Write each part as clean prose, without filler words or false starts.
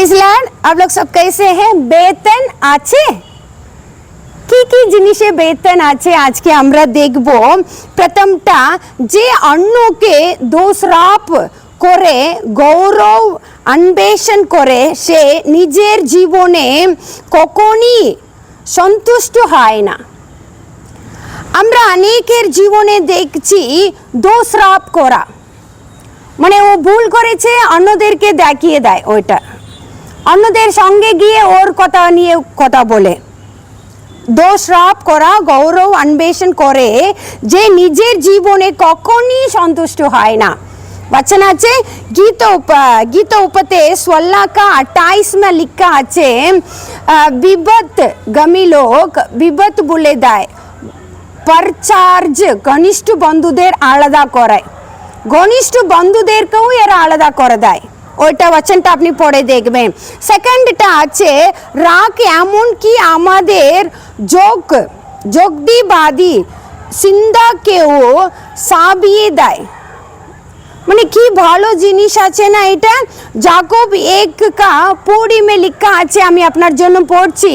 Praise Lord. आप लोग सब कैसे हैं? বেতন আছে কি কি জিনিসে বেতন আছে আজকে আমরা দেখব। প্রথমটা, যে অন্যকে দোষারোপ করে গৌরব অন্বেষণ করে সে নিজের জীবনে কখনই সন্তুষ্ট হয় না। আমরা অনেকের জীবনে দেখছি দোষারোপ করা, মানে ও ভুল করেছে অন্যদেরকে দেখিয়ে দেয়, ওইটা অন্যদের সঙ্গে গিয়ে ওর কথা নিয়ে কথা বলে। দোষারোপ করা, গৌরব অন্বেষণ করে যে নিজের জীবনে কখনই সন্তুষ্ট হয় না। वचन আছে गीता उपदेश 16 का 28 में लिखा আছে, विबत गमी लोग विबत বলে দেয়, परचार्ज घनिष्ठ বন্ধুদের আলাদা করে, ঘনিষ্ঠ বন্ধুদেরকেও এরা আলাদা করে দেয়। ওইটা বচনটা আপনি পড়ে দেখবেন। সেকেন্ডটা আছে, রাগ এমন কি আমাদের যোগদিবাদী চিন্তাকেও সাবিয়ে দেয়। মানে কি ভালো জিনিস আছে না এটা। যাকব 1:20 লিখা আছে, আমি আপনার জন্য পড়ছি।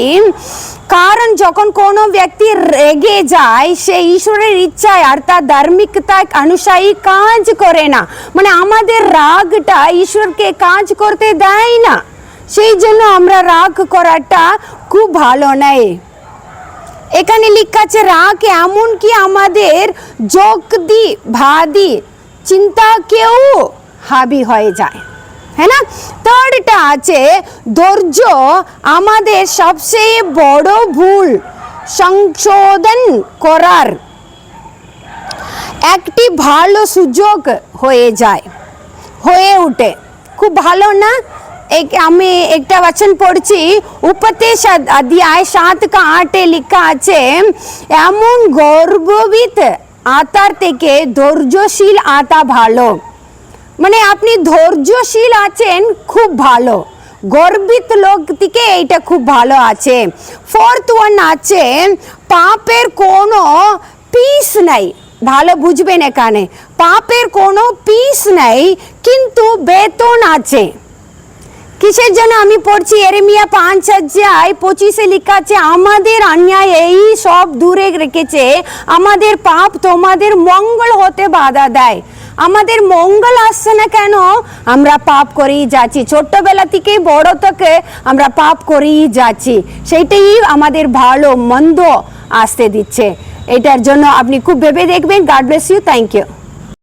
কারণ যখন কোনো ব্যক্তি রেগে যায় সে ঈশ্বরের ইচ্ছায় আর তার ধার্মিকতা অনুযায়ী কাজ করে না। মানে আমাদের রাগটা ঈশ্বরকে কাজ করতে দেয় না, সেই জন্য আমরা রাগ করাটা খুব ভালো নয়। এখানে লেখা আছে, রাগ এমন কি আমাদের যোগদিবাদী চিন্তাকেও হাবি হয়ে যায়, है ना। থার্ডটা আছে, ধৈর্য আমাদের সবচেয়ে বড় ভুল সংশোধন করার একটি ভালো সুযোগ হয়ে যায়, হয়ে ওঠে। খুব ভালো না। আমি একটা বচন পড়ছি, উপদেশ অধ্যায় 7:8 লিখা আছে, এমন গর্ববিত আত্মার থেকে ধৈর্যশীল আত্মা ভালো। মানে আপনি ধৈর্যশীল আছেন, খুব ভালো। গর্বিত লোক থেকে এইটা খুব ভালো আছে। ফোর্থ ওয়ান আছে, পাপের কোনো পিস নাই। ভালো বুঝবেন, এখানে পাপের কোনো পিস নাই কিন্তু বেতন আছে। কিসের জন্য আমি পড়ছি, এরেমিয়া 5:25 লিখা আছে, আমাদের অন্যায় এই সব দূরে রেখেছে, আমাদের পাপ তোমাদের মঙ্গল হতে বাধা দেয়। আমাদের মঙ্গল আসছে না কেন? আমরা পাপ করেই যাচ্ছি, ছোট্টবেলা থেকে বড় থেকে আমরা পাপ করেই যাচ্ছি। সেইটাই আমাদের ভালো মন্দ আসতে দিচ্ছে। এটার জন্য আপনি খুব ভেবে দেখবেন। God bless you, thank you.